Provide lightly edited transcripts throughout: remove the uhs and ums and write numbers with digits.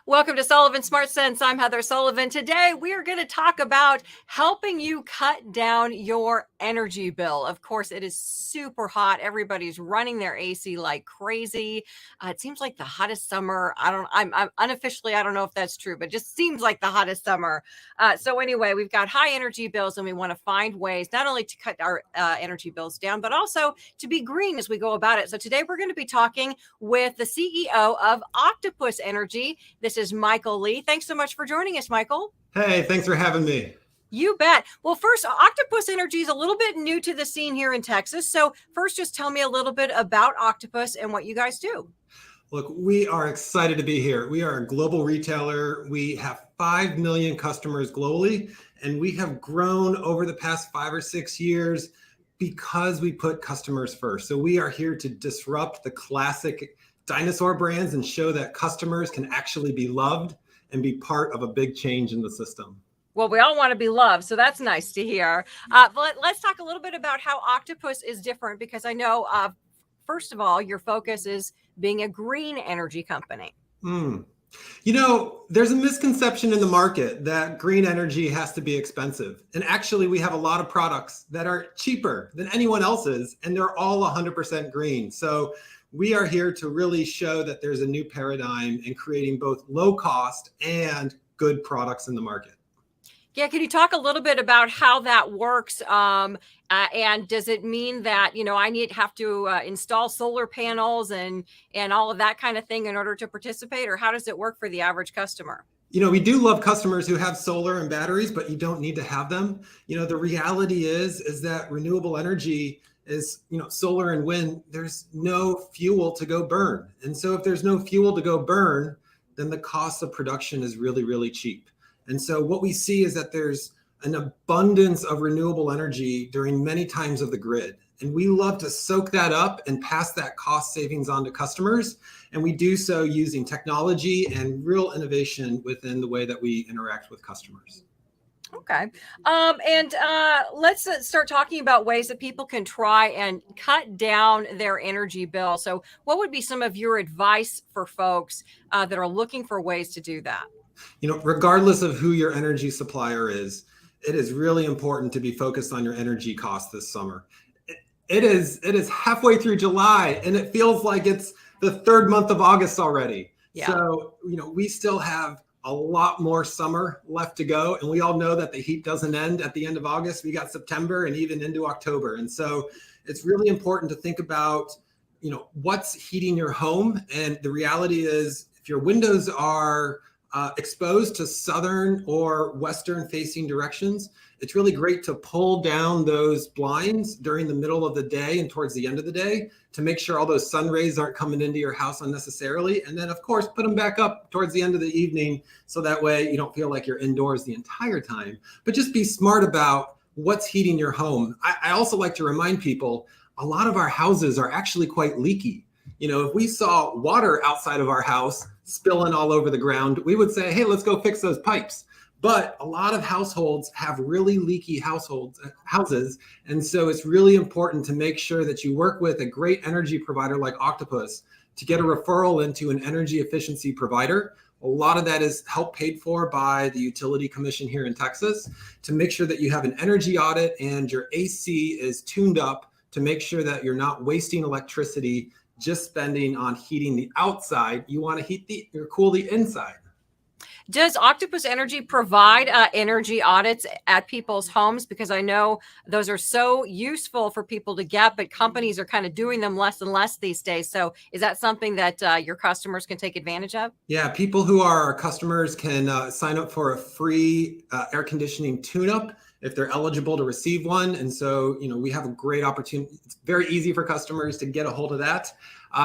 Welcome to Sullivan Smart Sense. I'm Heather Sullivan. Today, we are going to talk about helping you cut down your energy bill. Of course, it is super hot. Everybody's running their AC like crazy. It seems like the hottest summer. I'm unofficially, I don't know if that's true, but it just seems like the hottest summer. So anyway, we've got high energy bills and we want to find ways not only to cut our energy bills down, but also to be green as we go about it. So today we're going to be talking with the CEO of Octopus Energy. This is Michael Lee. Thanks so much for joining us, Michael. Hey, thanks for having me. You bet. Well, first, Octopus Energy is a little bit new to the scene here in Texas. So first, just tell me a little bit about Octopus and what you guys do. Look, we are excited to be here. We are a global retailer. We have 5 million customers globally, and we have grown over the past 5 or 6 years because we put customers first. So we are here to disrupt the classic dinosaur brands and show that customers can actually be loved and be part of a big change in the system. Well, we all want to be loved, so that's nice to hear. But let's talk a little bit about how Octopus is different, because I know, first of all, your focus is being a green energy company. You know, there's a misconception in the market that green energy has to be expensive. And actually, we have a lot of products that are cheaper than anyone else's, and they're all 100% green. So we are here to really show that there's a new paradigm in creating both low cost and good products in the market. Yeah, can you talk a little bit about how that works? And does it mean that, I have to install solar panels and all of that kind of thing in order to participate? Or how does it work for the average customer? You know, we do love customers who have solar and batteries, but you don't need to have them. You know, the reality is that renewable energy is, solar and wind, there's no fuel to go burn. And so if there's no fuel to go burn, then the cost of production is really, really cheap. And so what we see is that there's an abundance of renewable energy during many times of the grid. And we love to soak that up and pass that cost savings on to customers. And we do so using technology and real innovation within the way that we interact with customers. Okay. And let's start talking about ways that people can try and cut down their energy bill. So what would be some of your advice for folks that are looking for ways to do that? You know, regardless of who your energy supplier is, it is really important to be focused on your energy costs this summer. It is halfway through July, and it feels like it's the third month of August already. Yeah. So, we still have a lot more summer left to go. And we all know that the heat doesn't end at the end of August. We got September and even into October. And so it's really important to think about, what's heating your home. And the reality is, if your windows are exposed to southern or western facing directions, it's really great to pull down those blinds during the middle of the day and towards the end of the day to make sure all those sun rays aren't coming into your house unnecessarily. And then, of course, put them back up towards the end of the evening so that way you don't feel like you're indoors the entire time. But just be smart about what's heating your home. I also like to remind people, a lot of our houses are actually quite leaky. If we saw water outside of our house spilling all over the ground, we would say, hey, let's go fix those pipes. But a lot of households have really leaky houses. And so it's really important to make sure that you work with a great energy provider like Octopus to get a referral into an energy efficiency provider. A lot of that is help paid for by the Utility Commission here in Texas to make sure that you have an energy audit and your AC is tuned up to make sure that you're not wasting electricity just spending on heating the outside. You want to heat or cool the inside. Does Octopus Energy provide energy audits at people's homes? Because I know those are so useful for people to get, but companies are kind of doing them less and less these days. So is that something that your customers can take advantage of? Yeah, people who are our customers can sign up for a free air conditioning tune-up if they're eligible to receive one. And so, we have a great opportunity. It's very easy for customers to get a hold of that.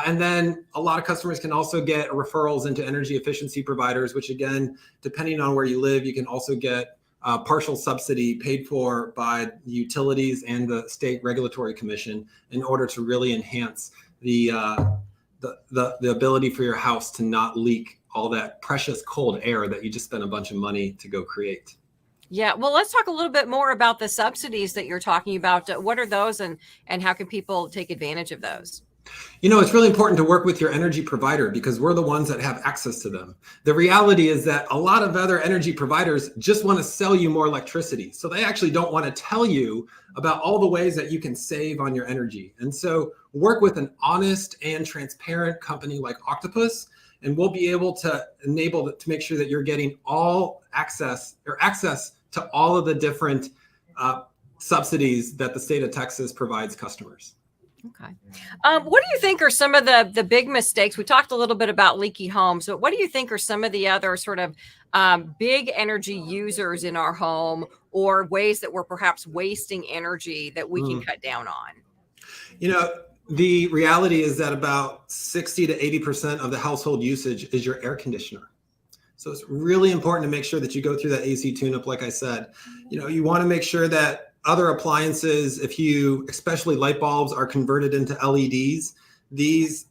And then a lot of customers can also get referrals into energy efficiency providers, which again, depending on where you live, you can also get partial subsidy paid for by the utilities and the state regulatory commission in order to really enhance the ability for your house to not leak all that precious cold air that you just spent a bunch of money to go create. Yeah, well, let's talk a little bit more about the subsidies that you're talking about. What are those and how can people take advantage of those? It's really important to work with your energy provider because we're the ones that have access to them. The reality is that a lot of other energy providers just want to sell you more electricity. So they actually don't want to tell you about all the ways that you can save on your energy. And so work with an honest and transparent company like Octopus, and we'll be able to enable to make sure that you're getting all access to all of the different subsidies that the state of Texas provides customers. Okay. What do you think are some of the big mistakes? We talked a little bit about leaky homes, but what do you think are some of the other sort of big energy users in our home, or ways that we're perhaps wasting energy that we can cut down on? The reality is that about 60 to 80% of the household usage is your air conditioner. So it's really important to make sure that you go through that AC tune-up, like I said. You want to make sure that other appliances, especially light bulbs, are converted into LEDs. These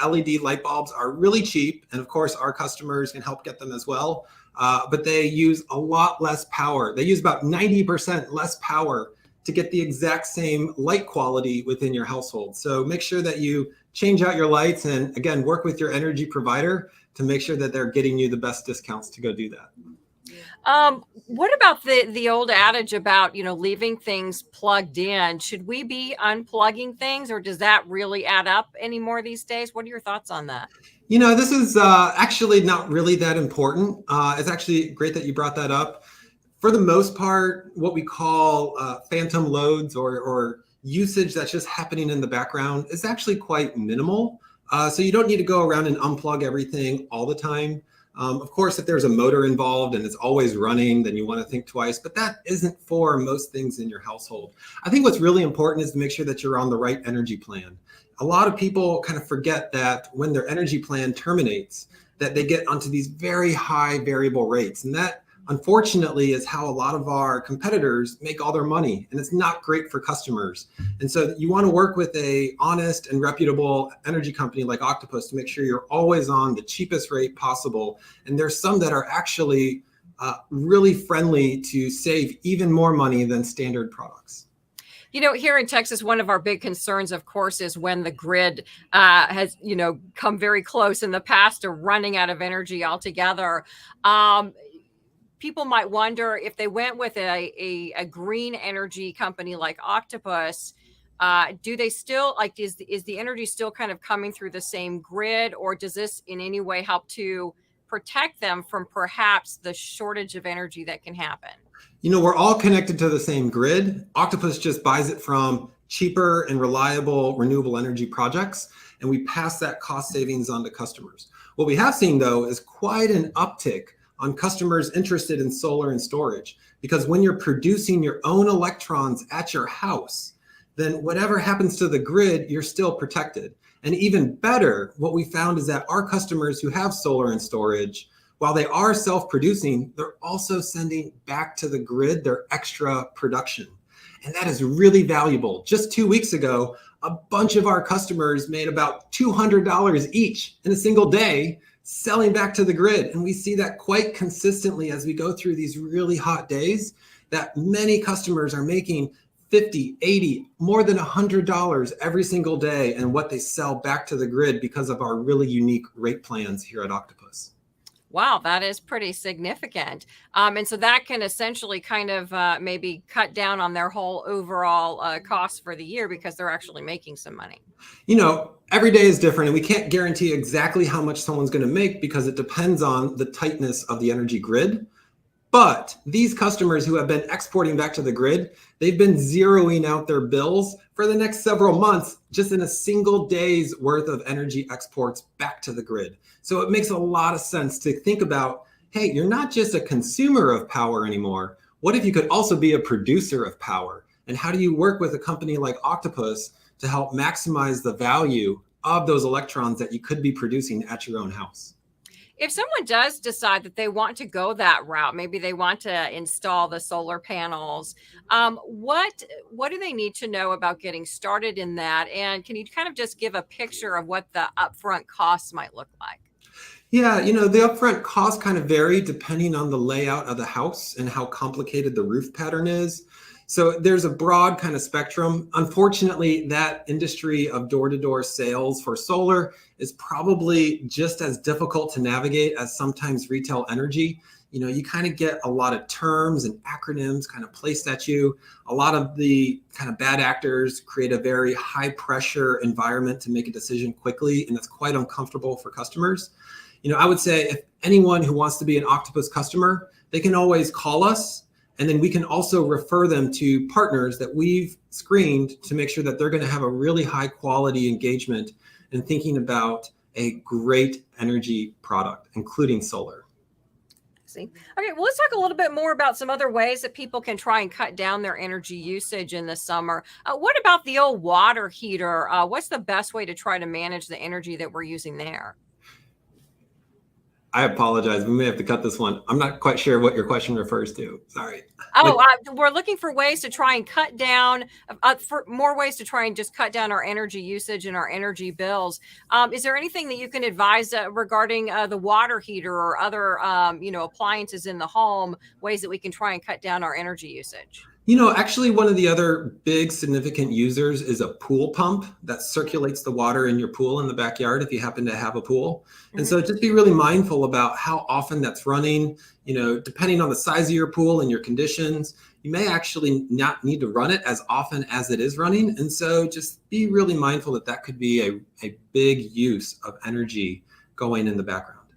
LED light bulbs are really cheap, and of course our customers can help get them as well, but they use a lot less power. They use about 90% less power to get the exact same light quality within your household. So make sure that you change out your lights, and again, work with your energy provider to make sure that they're getting you the best discounts to go do that. What about the old adage about, leaving things plugged in? Should we be unplugging things, or does that really add up anymore these days? What are your thoughts on that? This is actually not really that important. It's actually great that you brought that up. For the most part, what we call phantom loads or usage that's just happening in the background is actually quite minimal. So you don't need to go around and unplug everything all the time. Of course, if there's a motor involved and it's always running, then you want to think twice, but that isn't for most things in your household. I think what's really important is to make sure that you're on the right energy plan. A lot of people kind of forget that when their energy plan terminates, that they get onto these very high variable rates. And that, unfortunately, is how a lot of our competitors make all their money, and it's not great for customers. And so you want to work with a honest and reputable energy company like Octopus to make sure you're always on the cheapest rate possible. And there's some that are actually really friendly to save even more money than standard products. Here in Texas, one of our big concerns, of course, is when the grid has, come very close in the past to running out of energy altogether. People might wonder, if they went with a green energy company like Octopus, do they still, is the energy still kind of coming through the same grid, or does this in any way help to protect them from perhaps the shortage of energy that can happen? We're all connected to the same grid. Octopus just buys it from cheaper and reliable renewable energy projects, and we pass that cost savings on to customers. What we have seen, though, is quite an uptick on customers interested in solar and storage, because when you're producing your own electrons at your house, then whatever happens to the grid, you're still protected. And even better, what we found is that our customers who have solar and storage, while they are self-producing, they're also sending back to the grid their extra production. And that is really valuable. Just 2 weeks ago, a bunch of our customers made about $200 each in a single day selling back to the grid. And we see that quite consistently as we go through these really hot days, that many customers are making $50, $80, more than $100 every single day in what they sell back to the grid because of our really unique rate plans here at Octopus. Wow, that is pretty significant. And so that can essentially kind of maybe cut down on their whole overall costs for the year, because they're actually making some money. Every day is different, and we can't guarantee exactly how much someone's going to make because it depends on the tightness of the energy grid. But these customers who have been exporting back to the grid, they've been zeroing out their bills for the next several months just in a single day's worth of energy exports back to the grid. So it makes a lot of sense to think about, hey, you're not just a consumer of power anymore. What if you could also be a producer of power? And how do you work with a company like Octopus to help maximize the value of those electrons that you could be producing at your own house? If someone does decide that they want to go that route, maybe they want to install the solar panels, what do they need to know about getting started in that? And can you kind of just give a picture of what the upfront costs might look like? Yeah, the upfront costs kind of vary depending on the layout of the house and how complicated the roof pattern is. So there's a broad kind of spectrum. Unfortunately, that industry of door-to-door sales for solar is probably just as difficult to navigate as sometimes retail energy. You kind of get a lot of terms and acronyms kind of placed at you. A lot of the kind of bad actors create a very high pressure environment to make a decision quickly, and that's quite uncomfortable for customers. I would say if anyone who wants to be an Octopus customer, they can always call us. And then we can also refer them to partners that we've screened to make sure that they're going to have a really high quality engagement in thinking about a great energy product, including solar. See. Okay, well, let's talk a little bit more about some other ways that people can try and cut down their energy usage in the summer. What about the old water heater? What's the best way to try to manage the energy that we're using there? I apologize. We may have to cut this one. I'm not quite sure what your question refers to. Sorry. Oh, we're looking for ways to try and cut down, for more ways to try and just cut down our energy usage and our energy bills. Is there anything that you can advise regarding the water heater or other, appliances in the home, ways that we can try and cut down our energy usage? Actually, one of the other big significant users is a pool pump that circulates the water in your pool in the backyard if you happen to have a pool. And so just be really mindful about how often that's running. Depending on the size of your pool and your conditions, you may actually not need to run it as often as it is running. And so just be really mindful that could be a big use of energy going in the background.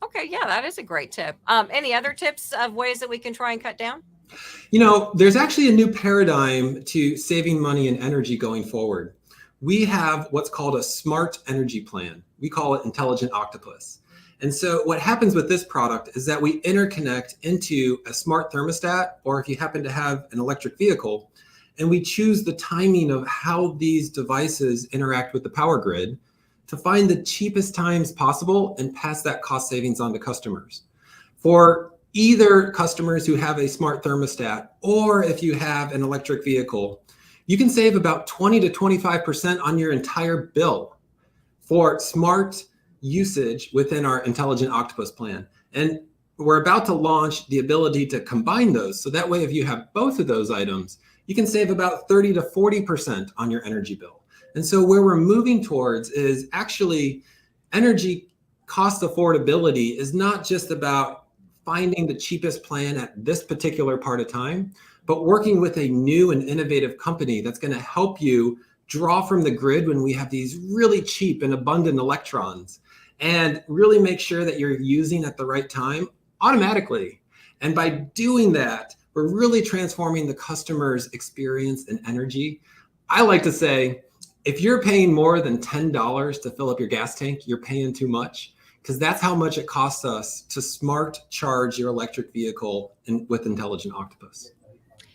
Okay, yeah, that is a great tip. Any other tips of ways that we can try and cut down? There's actually a new paradigm to saving money and energy going forward. We have what's called a smart energy plan. We call it Intelligent Octopus. And so what happens with this product is that we interconnect into a smart thermostat, or if you happen to have an electric vehicle, and we choose the timing of how these devices interact with the power grid to find the cheapest times possible and pass that cost savings on to customers. For either customers who have a smart thermostat, or if you have an electric vehicle, you can save about 20 to 25% on your entire bill for smart usage within our Intelligent Octopus plan. And we're about to launch the ability to combine those. So that way, if you have both of those items, you can save about 30 to 40% on your energy bill. And so where we're moving towards is actually energy cost affordability is not just about finding the cheapest plan at this particular part of time, but working with a new and innovative company that's going to help you draw from the grid when we have these really cheap and abundant electrons, and really make sure that you're using at the right time automatically. And by doing that, we're really transforming the customer's experience in energy. I like to say, if you're paying more than $10 to fill up your gas tank, you're paying too much, because that's how much it costs us to smart charge your electric vehicle with Intelligent Octopus.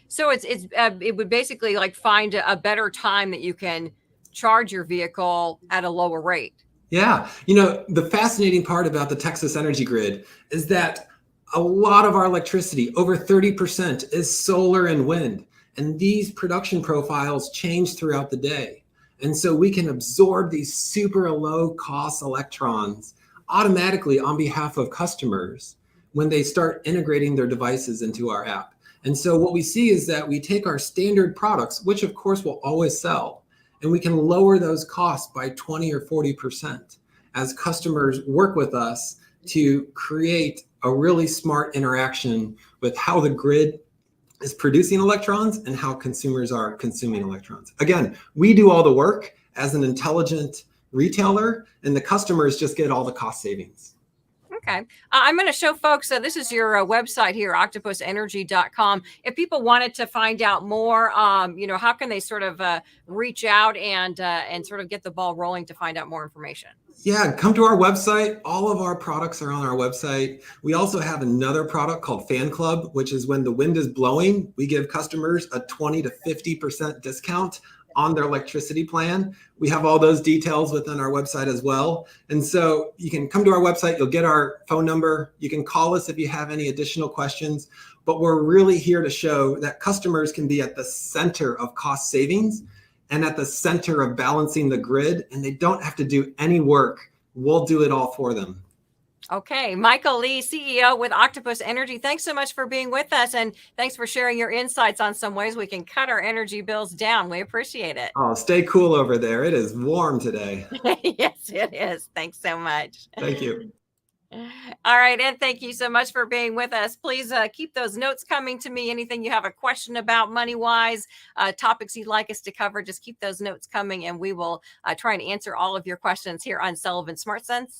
So it would basically like find a better time that you can charge your vehicle at a lower rate. Yeah. The fascinating part about the Texas energy grid is that a lot of our electricity, over 30%, is solar and wind. And these production profiles change throughout the day. And so we can absorb these super low cost electrons automatically on behalf of customers when they start integrating their devices into our app. And so what we see is that we take our standard products, which of course will always sell, and we can lower those costs by 20 or 40% as customers work with us to create a really smart interaction with how the grid is producing electrons and how consumers are consuming electrons. Again, we do all the work as an intelligent retailer, and the customers just get all the cost savings. Okay. I'm going to show folks, this is your website here, octopusenergy.com. If people wanted to find out more, how can they sort of reach out and sort of get the ball rolling to find out more information? Yeah, come to our website. All of our products are on our website. We also have another product called Fan Club, which is when the wind is blowing, we give customers a 20 to 50% discount on their electricity plan. We have all those details within our website as well. And so you can come to our website, you'll get our phone number. You can call us if you have any additional questions, but we're really here to show that customers can be at the center of cost savings and at the center of balancing the grid, and they don't have to do any work. We'll do it all for them. Okay, Michael Lee, CEO with Octopus Energy. Thanks so much for being with us, and thanks for sharing your insights on some ways we can cut our energy bills down. We appreciate it. Oh, stay cool over there. It is warm today. Yes, it is. Thanks so much. Thank you. All right, and thank you so much for being with us. Please keep those notes coming to me. Anything you have a question about money-wise, topics you'd like us to cover, just keep those notes coming, and we will try and answer all of your questions here on Sullivan Smart Sense.